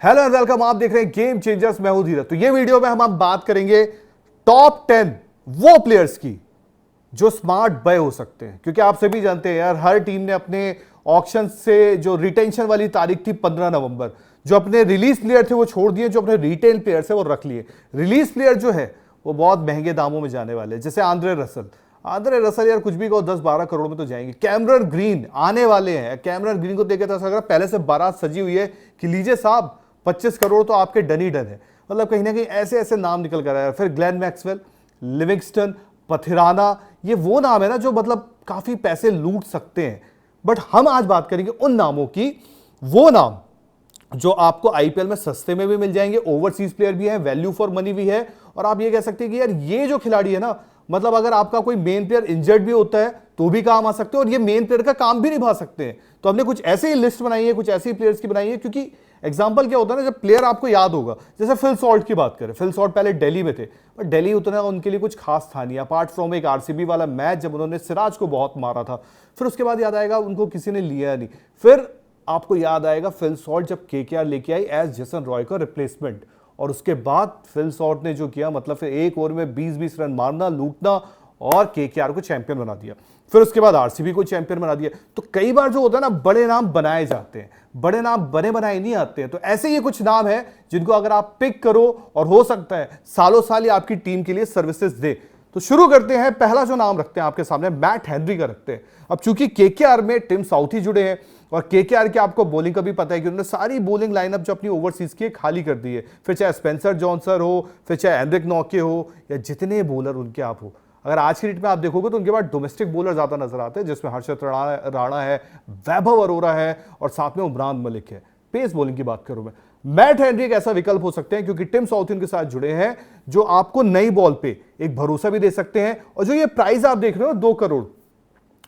Hello and welcome. आप देख रहे हैं गेम चेंजर्स। मैं हूं धीरज। तो ये वीडियो में हम बात करेंगे टॉप 10 वो प्लेयर्स की जो स्मार्ट बाय हो सकते हैं, क्योंकि आप सभी जानते हैं यार, हर टीम ने अपने ऑक्शन से जो रिटेंशन वाली तारीख थी 15 नवंबर, जो अपने रिलीज प्लेयर थे वो छोड़ दिए, जो अपने रिटेल प्लेयर थे वो रख लिए। रिलीज प्लेयर जो है वो बहुत महंगे दामों में जाने वाले हैं, जैसे आंद्रे रसल यार कुछ भी कहो 10-12 करोड़ में तो जाएंगे। कैमरन ग्रीन आने वाले हैं। कैमरन ग्रीन को देखे तो ऐसा लग रहा है पहले से बारात सजी हुई है कि लीजिए साहब 25 करोड़ तो आपके डन ही डन है। मतलब कहीं ना कहीं ऐसे ऐसे नाम निकल कर आया। फिर ग्लेन मैक्सवेल, लिविंगस्टन, पथिराना, ये वो नाम है ना जो मतलब काफी पैसे लूट सकते हैं। बट हम आज बात करेंगे उन नामों की, वो नाम जो आपको आईपीएल में सस्ते में भी मिल जाएंगे, ओवरसीज प्लेयर भी है, वैल्यू फॉर मनी भी है। और आप ये कह सकते हैं कि यार ये जो खिलाड़ी है ना, मतलब अगर आपका कोई मेन प्लेयर इंजर्ड भी होता है तो भी काम आ सकते हैं और ये मेन प्लेयर का काम भी निभा सकते हैं। तो हमने कुछ ऐसे ही लिस्ट बनाई है, कुछ ऐसे ही प्लेयर्स की बनाई है, क्योंकि एग्जाम्पल क्या होता है ना, जब प्लेयर आपको याद होगा, जैसे फिल सॉल्ट की बात करें। फिल सॉल्ट पहले दिल्ली में थे, बट दिल्ली उतना उनके लिए कुछ खास था नहीं, अपार्ट फ्रॉम एक आरसीबी वाला मैच जब उन्होंने सिराज को बहुत मारा था। फिर उसके बाद याद आएगा उनको किसी ने लिया नहीं। फिर आपको याद आएगा फिल सॉल्ट जब केकेआर लेके आई एज जेसन रॉय का रिप्लेसमेंट, और उसके बाद फिल सॉल्ट ने जो किया, मतलब फिर एक ओवर में 20-20 रन मारना, लूटना और केकेआर को चैंपियन बना दिया। फिर उसके बाद आरसीबी को चैंपियन बना दिया। तो कई बार जो होता है ना, बड़े नाम बनाए जाते हैं, बड़े नाम बने बनाए नहीं आते हैं। तो ऐसे ये कुछ नाम है जिनको अगर आप पिक करो और हो सकता है सालों साल आपकी टीम के लिए सर्विसेज दे। तो शुरू करते हैं। पहला जो नाम रखते हैं आपके सामने, मैट हेनरी का रखते हैं। अब चूंकि केकेआर में टिम साउथी जुड़े हैं और केकेआर की आपको बॉलिंग का भी पता है कि उन्होंने सारी बॉलिंग लाइनअप जो अपनी ओवरसीज की खाली कर दी है। फिर चाहे स्पेंसर जॉनसन हो, फिर चाहे एंड्रिक नॉके हो, या जितने बॉलर उनके आप हो, अगर आज की डेट में आप देखोगे तो उनके पास डोमेस्टिक बॉलर ज्यादा नजर आते हैं, जिसमें हर्षद राणा है, वैभव अरोरा है और साथ में उमरान मलिक है। पेस बॉलिंग की बात करूं मैं, मैट हेनरी एक ऐसा विकल्प हो सकते हैं क्योंकि टिम साउथी उनके साथ जुड़े हैं, जो आपको नई बॉल पे एक भरोसा भी दे सकते हैं। और जो ये प्राइस आप देख रहे हो 2 करोड़,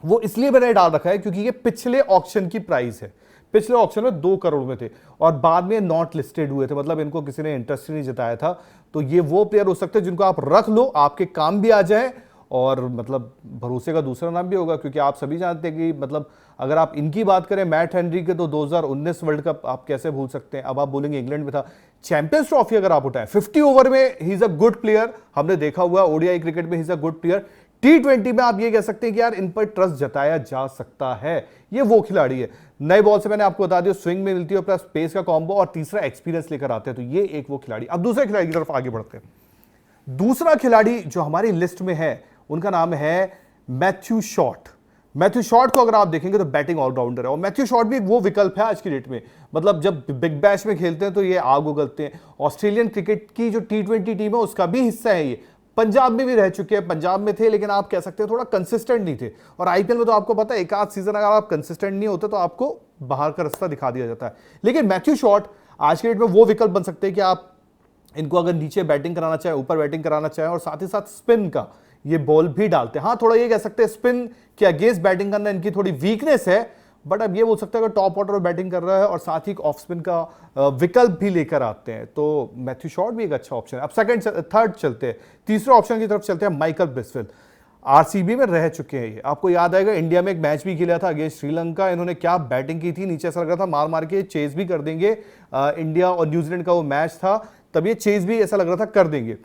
वो इसलिए मैंने डाल रखा है क्योंकि ये पिछले ऑक्शन की प्राइस है। पिछले ऑक्शन में 2 करोड़ में थे और बाद में नॉट लिस्टेड हुए थे, मतलब इनको किसी ने इंटरेस्ट नहीं जताया था। तो ये वो प्लेयर हो सकते हैं जिनको आप रख लो, आपके काम भी आ जाए और मतलब भरोसे का दूसरा नाम भी होगा। क्योंकि आप सभी जानते हैं कि मतलब अगर आप इनकी बात करें मैट हेनरी के, तो 2019 वर्ल्ड कप आप कैसे भूल सकते हैं। अब आप बोलेंगे इंग्लैंड में था। चैंपियंस ट्रॉफी अगर आप उठाएं, 50 ओवर में he is a good player, हमने देखा हुआ। ओडीआई क्रिकेट में he is a good player. T20 में आप ये कह सकते हैं कि यार इन पर ट्रस्ट जताया जा सकता है। ये वो खिलाड़ी है। नए बॉल से मैंने आपको बता दिया स्विंग में मिलती है, प्लस स्पेस का कॉम्बो, और तीसरा एक्सपीरियंस लेकर आते हैं। तो ये एक वो खिलाड़ी। अब दूसरे खिलाड़ी की तरफ आगे बढ़ते हैं। दूसरा खिलाड़ी जो हमारी लिस्ट में है उनका नाम है मैथ्यू शॉट। मैथ्यू शॉट को अगर आप देखेंगे तो बैटिंग ऑलराउंडर है, और मैथ्यू शॉट भी एक वो विकल्प है आज की डेट में। मतलब जब बिग बैश में खेलते हैं तो ये आग उगलते हैं। ऑस्ट्रेलियन क्रिकेट की जो T20 टीम है उसका भी हिस्सा है ये। पंजाब में भी रह चुके हैं, पंजाब में थे, लेकिन आप कह सकते हैं थोड़ा कंसिस्टेंट नहीं थे। और आईपीएल में तो आपको पता है एक आध सीजन अगर आप कंसिस्टेंट नहीं होते तो आपको बाहर का रास्ता दिखा दिया जाता है। लेकिन मैथ्यू शॉट आज के डेट में वो विकल्प बन सकते हैं कि आप इनको अगर नीचे बैटिंग कराना चाहे, ऊपर बैटिंग कराना चाहे, और साथ ही साथ स्पिन का ये बॉल भी डालते हैं। हाँ, थोड़ा ये कह सकते हैं स्पिन के अगेंस्ट बैटिंग करना इनकी थोड़ी वीकनेस है, बट अब ये बोल सकते हैं कि टॉप ऑर्डर में बैटिंग कर रहा है और साथ ही ऑफ स्पिन का विकल्प भी लेकर आते हैं। तो मैथ्यू शॉट भी एक अच्छा ऑप्शन है। अब थर्ड चलते हैं, तीसरे ऑप्शन की तरफ चलते हैं। माइकल ब्रिस्वेल आरसीबी में रह चुके हैं ये। आपको याद आएगा इंडिया में एक मैच भी खेला था अगेंस्ट श्रीलंका, इन्होंने क्या बैटिंग की थी। नीचे ऐसा लग रहा था मार मार के चेज भी कर देंगे। इंडिया और न्यूजीलैंड का वो मैच था, तब ये चेज भी ऐसा लग रहा था कर देंगे।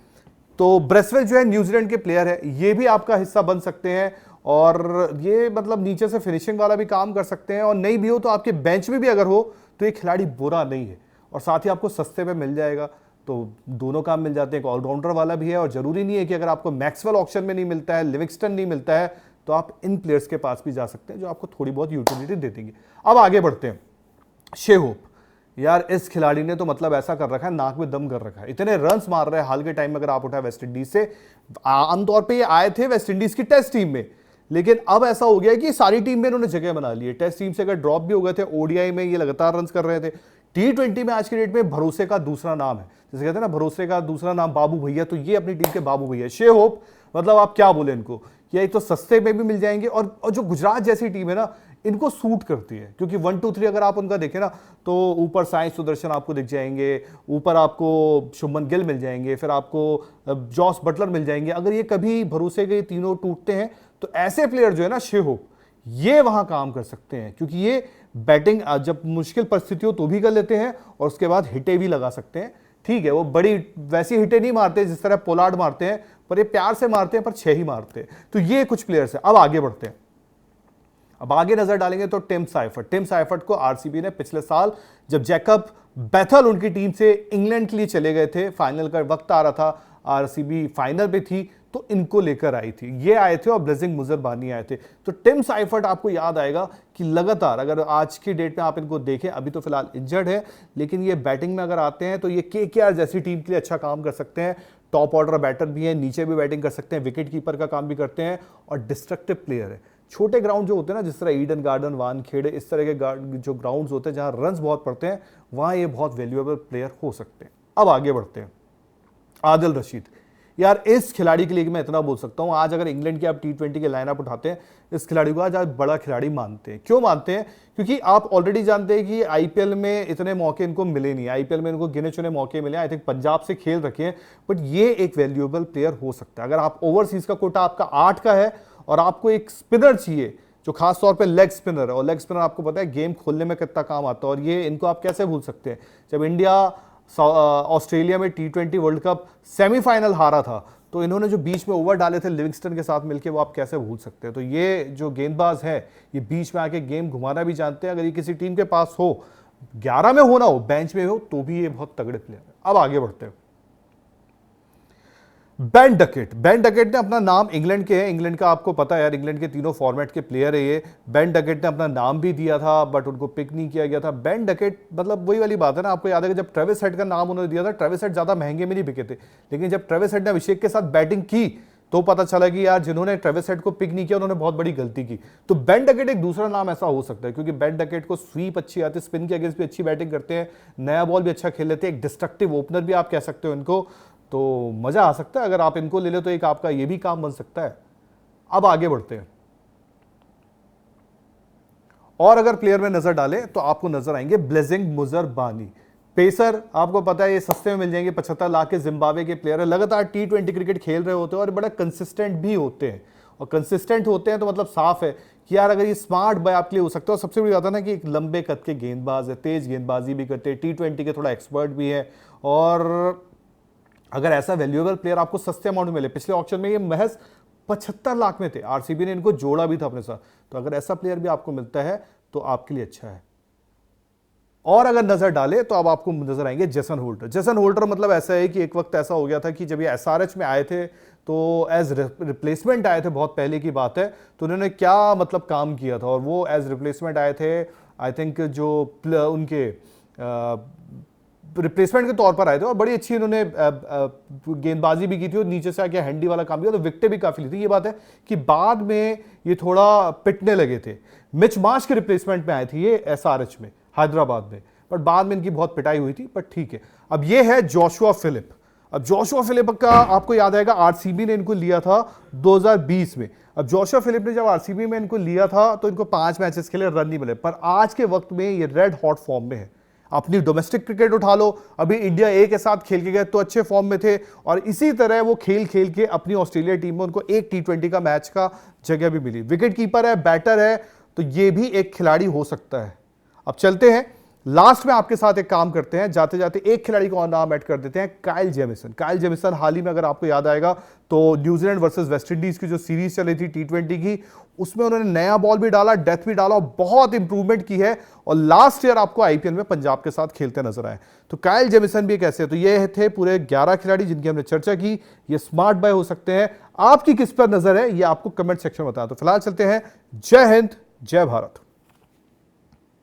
तो ब्रेसवेल जो है न्यूजीलैंड के प्लेयर है, ये भी आपका हिस्सा बन सकते हैं। और ये मतलब नीचे से फिनिशिंग वाला भी काम कर सकते हैं, और नहीं भी हो तो आपके बेंच में भी अगर हो तो ये खिलाड़ी बुरा नहीं है, और साथ ही आपको सस्ते पे मिल जाएगा। तो दोनों काम मिल जाते हैं, एक ऑलराउंडर वाला भी है, और जरूरी नहीं है कि अगर आपको मैक्सवेल ऑक्शन में नहीं मिलता है, लिविंगस्टन नहीं मिलता है, तो आप इन प्लेयर्स के पास भी जा सकते हैं जो आपको थोड़ी बहुत यूटिलिटी दे देंगे। अब आगे बढ़ते हैं। शे होप, यार इस खिलाड़ी ने तो मतलब ऐसा कर रखा है, नाक में दम कर रखा है। इतने रन्स मार रहे हैं हाल के टाइम में। अगर आप उठाए वेस्ट इंडीज से, आमतौर पे ये आए थे वेस्ट इंडीज की टेस्ट टीम में, लेकिन अब ऐसा हो गया कि सारी टीम में इन्होंने जगह बना ली है। टेस्ट टीम से अगर ड्रॉप भी हो गए थे, ओडीआई में ये लगातार रन्स कर रहे थे। T20 में आज के डेट में भरोसे का दूसरा नाम है, जैसे कहते हैं ना भरोसे का दूसरा नाम बाबू भैया, तो ये अपनी टीम के बाबू भैया। शे होप, मतलब आप क्या बोले इनको, ये एक तो सस्ते में भी मिल जाएंगे, और जो गुजरात जैसी टीम है ना, इनको सूट करती है। क्योंकि 1 2 3 अगर आप उनका देखें ना, तो ऊपर साई सुदर्शन आपको दिख जाएंगे, ऊपर आपको शुभमन गिल मिल जाएंगे, फिर आपको जॉस बटलर मिल जाएंगे। अगर ये कभी भरोसे के तीनों टूटते हैं तो ऐसे प्लेयर जो है ना, शे होप, ये वहां काम कर सकते हैं, क्योंकि ये बैटिंग जब मुश्किल परिस्थिति हो तो भी कर लेते हैं और उसके बाद हिटें भी लगा सकते हैं। ठीक है, वो बड़ी वैसी हिटें नहीं मारते जिस तरह पोलार्ड मारते हैं, पर ये प्यार से मारते हैं, पर 6 ही मारते हैं। तो ये कुछ प्लेयर्स हैं। अब आगे बढ़ते हैं, अब आगे नजर डालेंगे तो टिम साइफर्ट को आरसीबी ने पिछले साल जब जैकब बैथल उनकी टीम से इंग्लैंड के लिए चले गए थे, फाइनल का वक्त आ रहा था, आरसीबी फाइनल पे थी, तो इनको लेकर आई थी। ये आए थे और ब्लेसिंग मुजरबानी आए थे। तो टिम साइफर्ट आपको याद आएगा कि लगातार अगर आज की डेट में आप इनको देखें, अभी तो फिलहाल इंजर्ड है, लेकिन ये बैटिंग में अगर आते हैं तो ये केकेआर जैसी टीम के लिए अच्छा काम कर सकते हैं। टॉप ऑर्डर बैटर भी है, नीचे भी बैटिंग कर सकते हैं, विकेट कीपर का काम भी करते हैं और डिस्ट्रक्टिव प्लेयर है। छोटे ग्राउंड जो होते हैं ना, जिस तरह ईडन गार्डन, वानखेड़े, इस तरह के जो ग्राउंड्स होते हैं जहां रन्स बहुत पड़ते हैं, वहां ये बहुत वैल्यूएबल प्लेयर हो सकते हैं। अब आगे बढ़ते हैं, आदिल रशीद। यार इस खिलाड़ी के लिए मैं इतना बोल सकता हूं, आज अगर इंग्लैंड की आप टी20 के लाइनअप उठाते हैं, इस खिलाड़ी को आज बड़ा खिलाड़ी मानते हैं। क्यों मानते हैं? क्योंकि आप ऑलरेडी जानते हैं कि आईपीएल में इतने मौके इनको मिले नहीं, आईपीएल में इनको गिने चुने मौके मिले, आई थिंक पंजाब से खेल रखे हैं, बट ये एक वैल्यूएबल प्लेयर हो सकता है। अगर आप ओवरसीज का कोटा आपका 8 का है और आपको एक स्पिनर चाहिए जो खास तौर पे लेग स्पिनर है, और लेग स्पिनर आपको पता है गेम खोलने में कितना काम आता है, और ये इनको आप कैसे भूल सकते हैं? जब इंडिया ऑस्ट्रेलिया में टी20 वर्ल्ड कप सेमीफाइनल हारा था, तो इन्होंने जो बीच में ओवर डाले थे लिविंगस्टन के साथ मिलकर, वो आप कैसे भूल सकते हैं? तो ये जो गेंदबाज है, ये बीच में आके गेम घुमाना भी जानते हैं। अगर ये किसी टीम के पास हो, 11 में हो ना हो, बेंच में हो, तो भी ये बहुत तगड़े प्लेयर है। अब आगे बढ़ते हैं, बेन डकेट ने अपना नाम, इंग्लैंड के हैं, इंग्लैंड का आपको पता है यार, इंग्लैंड के तीनों फॉर्मेट के प्लेयर है ये। बेन डकेट ने अपना नाम भी दिया था, बट उनको पिक नहीं किया गया था। बेन डकेट मतलब वही वाली बात है ना, आपको याद है कि जब ट्रेविस हेड का नाम उन्होंने दिया था, ट्रेविस हेड ज्यादा महंगे में नहीं बिके थे, लेकिन जब ट्रेविस हेड ने अभिषेक के साथ बैटिंग की तो पता चला कि यार जिन्होंने ट्रेविस हेड को पिक नहीं किया उन्होंने बहुत बड़ी गलती की। तो बेन डकेट एक दूसरा नाम ऐसा हो सकता है, क्योंकि बेन डकेट को स्वीप अच्छी आती है, स्पिन के अगेंस्ट भी अच्छी बैटिंग करते हैं, नया बॉल भी अच्छा खेल लेते हैं, एक डिस्ट्रक्टिव ओपनर भी आप कह सकते हो इनको। तो मजा आ सकता है अगर आप इनको ले ले, तो एक आपका ये भी काम बन सकता है। अब आगे बढ़ते हैं, और अगर प्लेयर में नजर डालें तो आपको नजर आएंगे ब्लेसिंग मुजरबानी, पेसर। आपको पता है ये सस्ते में मिल जाएंगे, 75 लाख के जिम्बाब्वे के प्लेयर है, लगातार टी20 क्रिकेट खेल रहे होते हैं और बड़ा कंसिस्टेंट भी होते हैं। और कंसिस्टेंट होते हैं तो मतलब साफ है कि यार अगर ये स्मार्ट बाय आपके लिए हो सकता है। और सबसे बड़ी बात है ना कि एक लंबे कद के गेंदबाज है, तेज गेंदबाजी भी करते हैं, टी20 के थोड़ा एक्सपर्ट भी है। और अगर ऐसा वैल्यूएबल प्लेयर आपको सस्ते अमाउंट में मिले, पिछले ऑक्शन में ये महज 75 लाख में थे, आरसीबी ने इनको जोड़ा भी था अपने साथ, तो अगर ऐसा प्लेयर भी आपको मिलता है तो आपके लिए अच्छा है। और अगर नजर डाले तो अब आपको नजर आएंगे जेसन होल्डर मतलब ऐसा है कि एक वक्त ऐसा हो गया था कि जब ये एसआरएच में आए थे तो एज रिप्लेसमेंट आए थे, बहुत पहले की बात है, तो उन्होंने क्या मतलब काम किया था। और वो एज रिप्लेसमेंट आए थे, आई थिंक जो उनके रिप्लेसमेंट के तौर पर आए थे, और बड़ी अच्छी इन्होंने गेंदबाजी भी की थी और नीचे से आके हैंडी वाला काम किया, तो विकेटें भी काफी ली थी। ये बात है कि बाद में ये थोड़ा पिटने लगे थे। मिच मार्श के रिप्लेसमेंट में आए थे ये एसआरएच में, हैदराबाद में, बट बाद में इनकी बहुत पिटाई हुई थी, पर ठीक है। अब ये है जोशुआ फिलिप। अब जोशुआ फिलिप का आपको याद आएगा आरसीबी ने इनको लिया था 2020 में। अब जोशुआ फिलिप ने जब आरसीबी में इनको लिया था तो इनको 5 मैचेस के लिए रन नहीं मिले, पर आज के वक्त में ये रेड हॉट फॉर्म में है। अपनी डोमेस्टिक क्रिकेट उठा लो, अभी इंडिया ए के साथ खेल के गए तो अच्छे फॉर्म में थे, और इसी तरह वो खेल के अपनी ऑस्ट्रेलिया टीम में उनको एक टी20 का मैच का जगह भी मिली। विकेट कीपर है, बैटर है, तो ये भी एक खिलाड़ी हो सकता है। अब चलते हैं, लास्ट में आपके साथ एक काम करते हैं, जाते जाते एक खिलाड़ी को और नाम ऐड कर देते हैं, काइल जेमिसन। हाल ही में अगर आपको याद आएगा तो न्यूजीलैंड वर्सेस वेस्ट इंडीज की जो सीरीज चली थी टी20 की, उसमें उन्होंने नया बॉल भी डाला, डेथ भी डाला, और बहुत इंप्रूवमेंट की है, और लास्ट ईयर आपको आईपीएल में पंजाब के साथ खेलते नजर आए। तो काइल जेमिसन भी कैसे? तो ये थे पूरे 11 खिलाड़ी जिनकी हमने चर्चा की। ये स्मार्ट बाय हो सकते हैं। आपकी किस पर नजर है ये आपको कमेंट सेक्शन में बताएं। तो फिलहाल चलते हैं, जय हिंद, जय भारत।